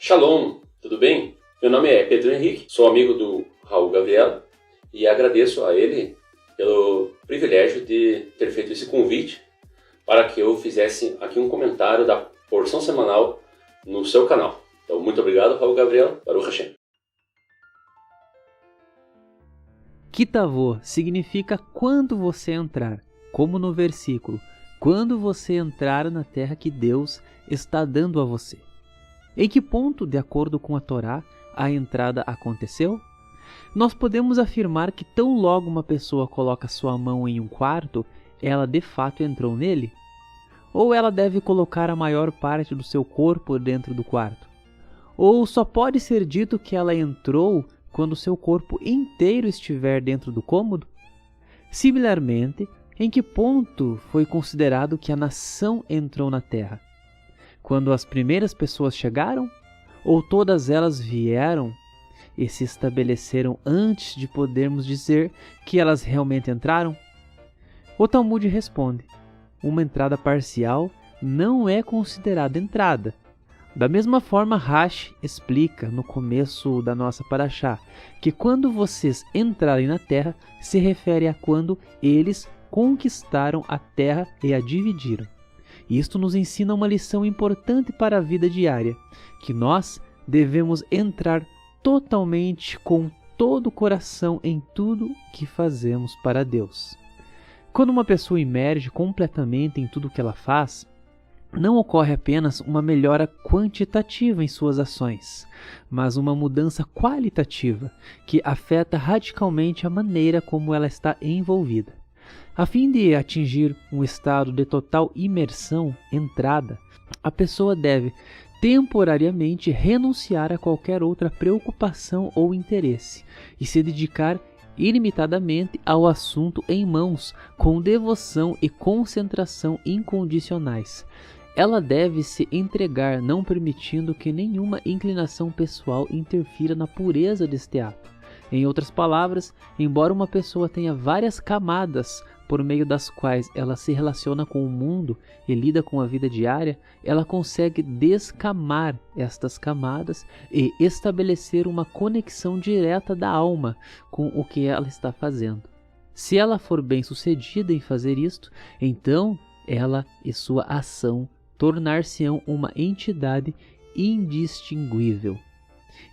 Shalom, tudo bem? Meu nome é Pedro Henrique, sou amigo do Raul Gabriel e agradeço a ele pelo privilégio de ter feito esse convite para que eu fizesse aqui um comentário da porção semanal no seu canal. Então, muito obrigado, Raul Gabriel, Baruch Hashem. Kitavô significa quando você entrar, como no versículo, quando você entrar na terra que Deus está dando a você. Em que ponto, de acordo com a Torá, a entrada aconteceu? Nós podemos afirmar que tão logo uma pessoa coloca sua mão em um quarto, ela de fato entrou nele? Ou ela deve colocar a maior parte do seu corpo dentro do quarto? Ou só pode ser dito que ela entrou quando seu corpo inteiro estiver dentro do cômodo? Similarmente, em que ponto foi considerado que a nação entrou na terra? Quando as primeiras pessoas chegaram? Ou todas elas vieram e se estabeleceram antes de podermos dizer que elas realmente entraram? O Talmud responde: uma entrada parcial não é considerada entrada. Da mesma forma, Rashi explica no começo da nossa paraxá que quando vocês entrarem na terra, se refere a quando eles conquistaram a terra e a dividiram. Isto nos ensina uma lição importante para a vida diária, que nós devemos entrar totalmente com todo o coração em tudo que fazemos para Deus. Quando uma pessoa emerge completamente em tudo que ela faz, não ocorre apenas uma melhora quantitativa em suas ações, mas uma mudança qualitativa que afeta radicalmente a maneira como ela está envolvida. A fim de atingir um estado de total imersão, entrada, a pessoa deve temporariamente renunciar a qualquer outra preocupação ou interesse e se dedicar ilimitadamente ao assunto em mãos, com devoção e concentração incondicionais. Ela deve se entregar, não permitindo que nenhuma inclinação pessoal interfira na pureza deste ato. Em outras palavras, embora uma pessoa tenha várias camadas por meio das quais ela se relaciona com o mundo e lida com a vida diária, ela consegue descamar estas camadas e estabelecer uma conexão direta da alma com o que ela está fazendo. Se ela for bem-sucedida em fazer isto, então ela e sua ação tornar-se-ão uma entidade indistinguível.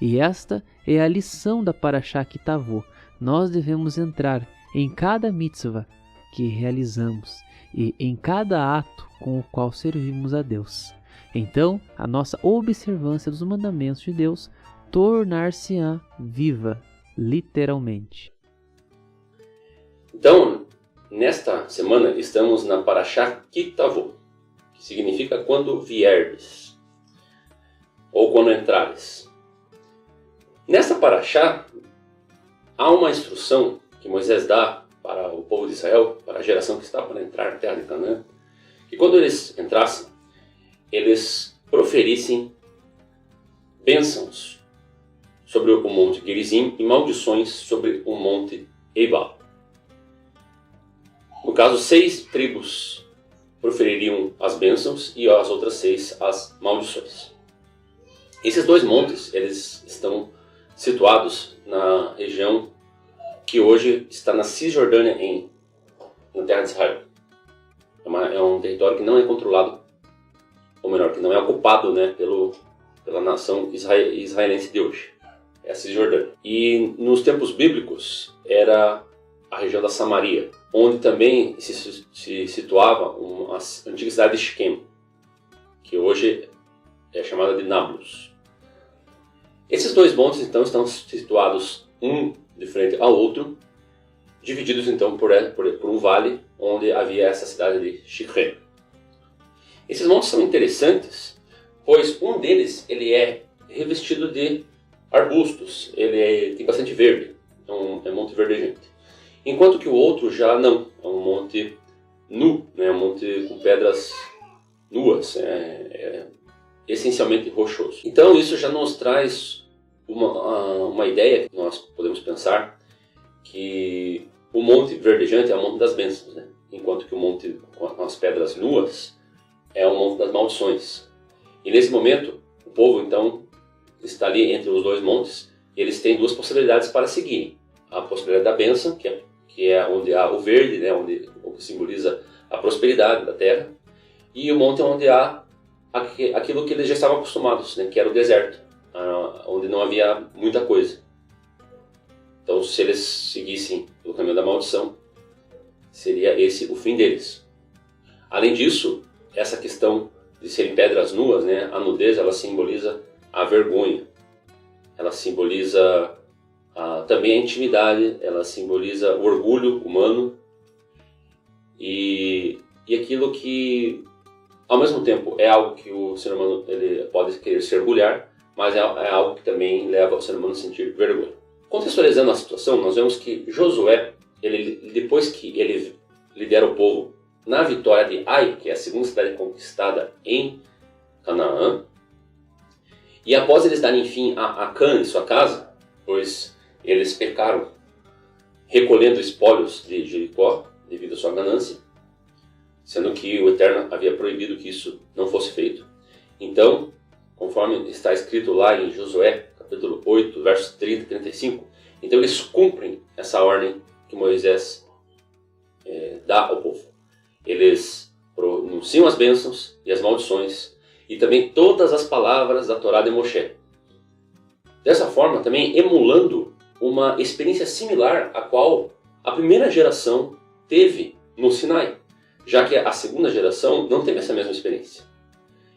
E esta é a lição da Paraxá Kitavô. Nós devemos entrar em cada mitzvah que realizamos e em cada ato com o qual servimos a Deus. Então, a nossa observância dos mandamentos de Deus tornar-se-á viva, literalmente. Então, nesta semana estamos na Paraxá Kitavô, que significa quando vierdes, ou quando entrares. Nesta Paraxá, há uma instrução que Moisés dá para o povo de Israel, para a geração que está para entrar na terra de Canaã, que quando eles entrassem, eles proferissem bênçãos sobre o monte Gerizim e maldições sobre o monte Ebal. No caso, 6 tribos profeririam as bênçãos e as outras 6 as maldições. Esses 2 montes, eles estão situados na região que hoje está na Cisjordânia, na terra de Israel. É um território que não é controlado, ou melhor, que não é ocupado, pela nação israelense de hoje. É a Cisjordânia. E nos tempos bíblicos era a região da Samaria, onde também se situava uma antiga cidade de Siquém, que hoje é chamada de Nablus. Esses 2 montes então estão situados um de frente ao outro, divididos então por um vale onde havia essa cidade de Siquém. Esses montes são interessantes, pois um deles ele é revestido de arbustos, tem bastante verde, é um monte verdejante. Enquanto que o outro já não, é um monte nu, um monte com pedras nuas, essencialmente rochoso. Então isso já nos traz uma ideia que nós podemos pensar que o monte verdejante é o monte das bênçãos, enquanto que o monte com as pedras nuas é o monte das maldições. E nesse momento, o povo então está ali entre os dois montes, eles têm duas possibilidades para seguirem. A possibilidade da bênção, que é onde há o verde, né, onde simboliza a prosperidade da terra, e o monte onde há aquilo que eles já estavam acostumados, né, que era o deserto, onde não havia muita coisa. Então, se eles seguissem pelo caminho da maldição, seria esse o fim deles. Além disso, essa questão de serem pedras nuas, né, a nudez, ela simboliza a vergonha. Ela simboliza também a intimidade, ela simboliza o orgulho humano e aquilo que, ao mesmo tempo, é algo que o ser humano ele pode querer se orgulhar, mas é algo que também leva o ser humano a sentir vergonha. Contextualizando a situação, nós vemos que Josué, depois que ele lidera o povo na vitória de Ai, que é a segunda cidade conquistada em Canaã, e após eles darem fim a Acã e sua casa, pois eles pecaram recolhendo espólios de Jericó devido à sua ganância, sendo que o Eterno havia proibido que isso não fosse feito. Então, conforme está escrito lá em Josué, capítulo 8, versos 30 e 35, então eles cumprem essa ordem que Moisés dá ao povo. Eles pronunciam as bênçãos e as maldições e também todas as palavras da Torá de Moshe. Dessa forma, também emulando uma experiência similar à qual a primeira geração teve no Sinai, já que a segunda geração não teve essa mesma experiência.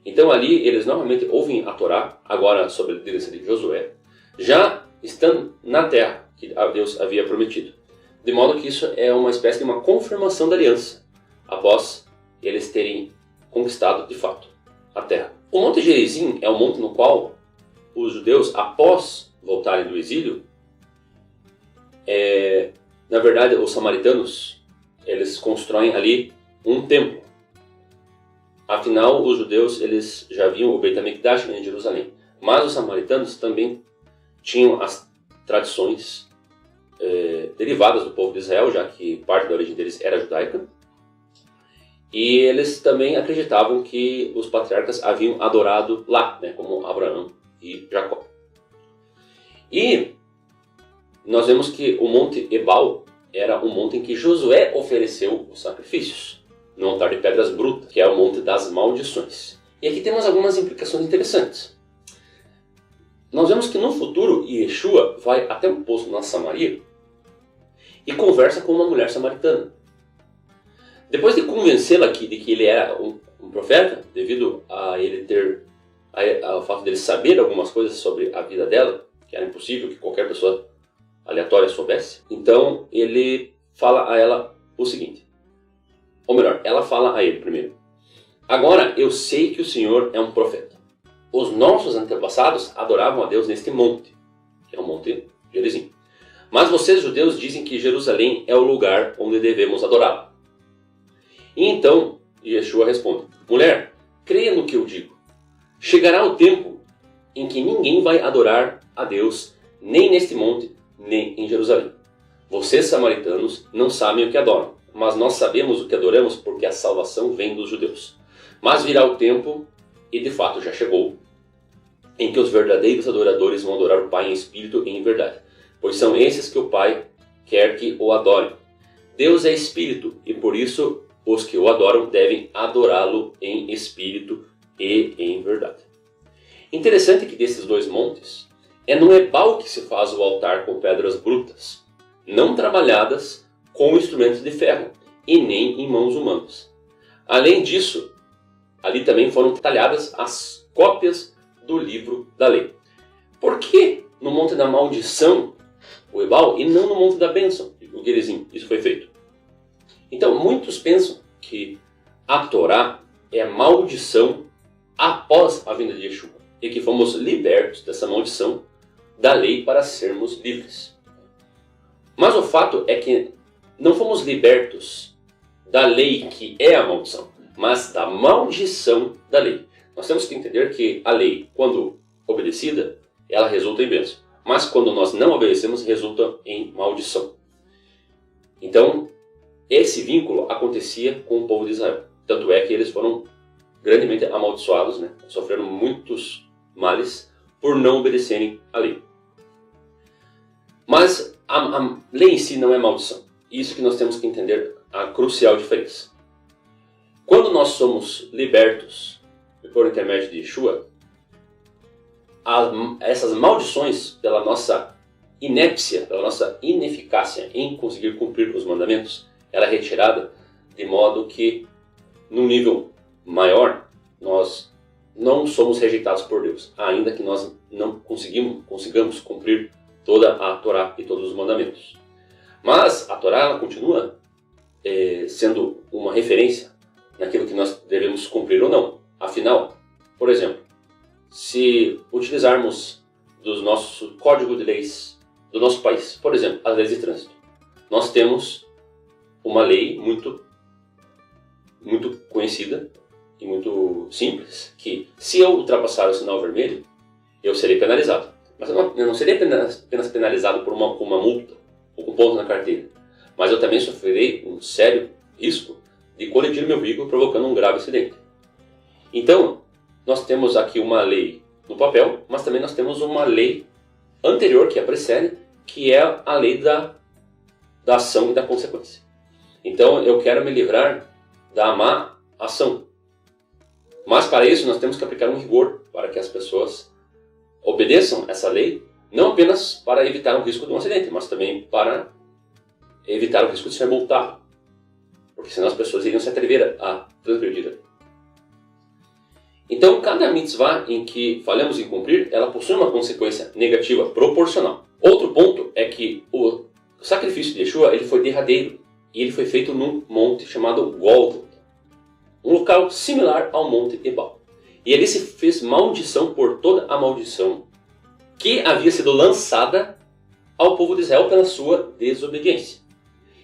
Então ali eles novamente ouvem a Torá, agora sob a liderança de Josué, já estando na terra que Deus havia prometido. De modo que isso é uma espécie de uma confirmação da aliança, após eles terem conquistado de fato a terra. O Monte Gerizim é o monte no qual os judeus, após voltarem do exílio, na verdade os samaritanos, eles constroem ali um templo. Afinal, os judeus eles já viam o Beit HaMikdash em Jerusalém, mas os samaritanos também tinham as tradições derivadas do povo de Israel, já que parte da origem deles era judaica, e eles também acreditavam que os patriarcas haviam adorado lá, né, como Abraão e Jacó. E nós vemos que o Monte Ebal era um monte em que Josué ofereceu os sacrifícios, no altar de pedras brutas, que é o Monte das Maldições. E aqui temos algumas implicações interessantes. Nós vemos que no futuro Yeshua vai até um poço na Samaria e conversa com uma mulher samaritana. Depois de convencê-la de que ele era um profeta, devido a ele ao fato de ele saber algumas coisas sobre a vida dela, que era impossível que qualquer pessoa aleatória soubesse, então ele fala a ela o seguinte, ou melhor, ela fala a ele primeiro: agora eu sei que o Senhor é um profeta. Os nossos antepassados adoravam a Deus neste monte, que é o Monte Gerizim. Mas vocês, judeus, dizem que Jerusalém é o lugar onde devemos adorá-lo. E então, Yeshua responde: mulher, creia no que eu digo. Chegará o tempo em que ninguém vai adorar a Deus, nem neste monte, nem em Jerusalém. Vocês, samaritanos, não sabem o que adoram, mas nós sabemos o que adoramos porque a salvação vem dos judeus. Mas virá o tempo, e de fato já chegou, em que os verdadeiros adoradores vão adorar o Pai em espírito e em verdade, pois são esses que o Pai quer que o adorem. Deus é espírito, e por isso os que o adoram devem adorá-lo em espírito e em verdade. Interessante que desses dois montes, é no Ebal que se faz o altar com pedras brutas, não trabalhadas com instrumentos de ferro, e nem em mãos humanas. Além disso, ali também foram talhadas as cópias do livro da lei. Por que no Monte da Maldição, o Ebal, e não no Monte da Bênção, o Gerizim, isso foi feito? Então, muitos pensam que a Torá é a maldição após a vinda de Yeshua, e que fomos libertos dessa maldição da lei para sermos livres. Mas o fato é que não fomos libertos da lei que é a maldição, mas da maldição da lei. Nós temos que entender que a lei, quando obedecida, ela resulta em bênção. Mas quando nós não obedecemos, resulta em maldição. Então, esse vínculo acontecia com o povo de Israel. Tanto é que eles foram grandemente amaldiçoados, né? Sofreram muitos males por não obedecerem à lei. Mas a lei em si não é maldição. Isso que nós temos que entender a crucial diferença. Quando nós somos libertos por intermédio de Yeshua, essas maldições, pela nossa inépcia, pela nossa ineficácia em conseguir cumprir os mandamentos, ela é retirada de modo que, num nível maior, nós não somos rejeitados por Deus, ainda que nós não consigamos cumprir toda a Torá e todos os mandamentos. Mas a Torá ela continua sendo uma referência naquilo que nós devemos cumprir ou não. Afinal, por exemplo, se utilizarmos do nosso código de leis do nosso país, por exemplo, as leis de trânsito, nós temos uma lei muito conhecida e muito simples, que se eu ultrapassar o sinal vermelho, eu serei penalizado. Mas eu não serei apenas penalizado por uma multa ou com ponto na carteira, mas eu também sofrerei um sério risco de colidir meu veículo provocando um grave acidente. Então, nós temos aqui uma lei no papel, mas também nós temos uma lei anterior que a precede, que é a lei da ação e da consequência. Então, eu quero me livrar da má ação. Mas para isso nós temos que aplicar um rigor para que as pessoas obedeçam essa lei, não apenas para evitar o risco de um acidente, mas também para evitar o risco de ser multado. Porque senão as pessoas iriam se atrever a transgredir a lei. Então, cada mitzvah em que falhamos em cumprir, ela possui uma consequência negativa proporcional. Outro ponto é que o sacrifício de Yeshua ele foi derradeiro e ele foi feito num monte chamado Gólgota, um local similar ao Monte Ebal. E ali se fez maldição por toda a maldição que havia sido lançada ao povo de Israel pela sua desobediência.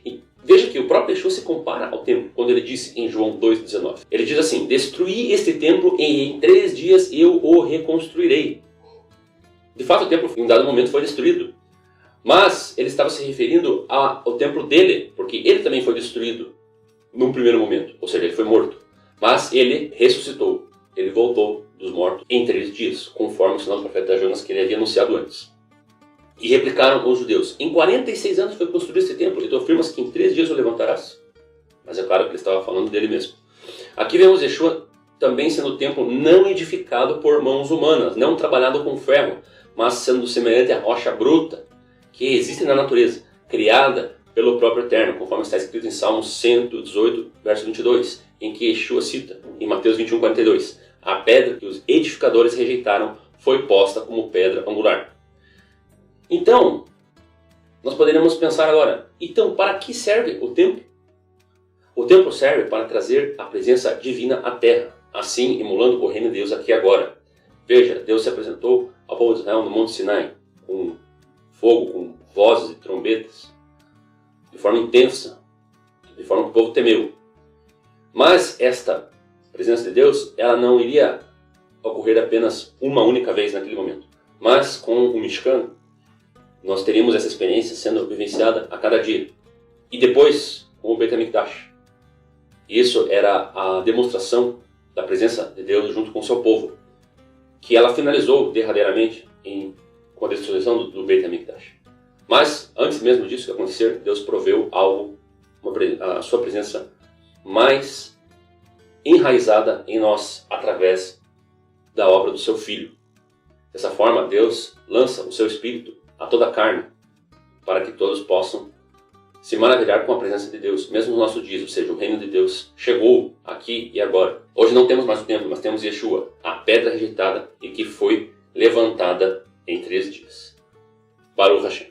E veja que o próprio Yeshua se compara ao templo, quando ele disse em João 2,19. Ele diz assim: destruí este templo e em 3 dias eu o reconstruirei. De fato, o templo em um dado momento foi destruído. Mas ele estava se referindo ao templo dele, porque ele também foi destruído num primeiro momento, ou seja, ele foi morto. Mas ele ressuscitou, ele voltou dos mortos em 3 dias, conforme o sinal do profeta Jonas que ele havia anunciado antes. E replicaram os judeus: em 46 anos foi construído esse templo, e tu afirmas que em 3 dias o levantarás? Mas é claro que ele estava falando dele mesmo. Aqui vemos Yeshua também sendo o templo não edificado por mãos humanas, não trabalhado com ferro, mas sendo semelhante à rocha bruta que existe na natureza, criada pelo próprio Eterno, conforme está escrito em Salmos 118, verso 22, em que Yeshua cita, em Mateus 21, 42, a pedra que os edificadores rejeitaram foi posta como pedra angular. Então, nós poderíamos pensar agora, então para que serve o templo? O templo serve para trazer a presença divina à terra, assim emulando o reino de Deus aqui agora. Veja, Deus se apresentou ao povo de Israel no Monte Sinai, com fogo, com vozes e trombetas, de forma intensa, de forma que o povo temeu. Mas esta presença de Deus, ela não iria ocorrer apenas uma única vez naquele momento. Mas com o Mishkan, nós teríamos essa experiência sendo vivenciada a cada dia. E depois, com o Beit HaMikdash. Isso era a demonstração da presença de Deus junto com o seu povo, que ela finalizou derradeiramente com a destruição do Beit HaMikdash. Mas, antes mesmo disso acontecer, Deus proveu algo, a sua presença mais enraizada em nós, através da obra do seu Filho. Dessa forma, Deus lança o seu Espírito a toda a carne, para que todos possam se maravilhar com a presença de Deus, mesmo no nosso dia, ou seja, o reino de Deus chegou aqui e agora. Hoje não temos mais o templo, mas temos Yeshua, a pedra rejeitada e que foi levantada em 3 dias. Baruch Hashem.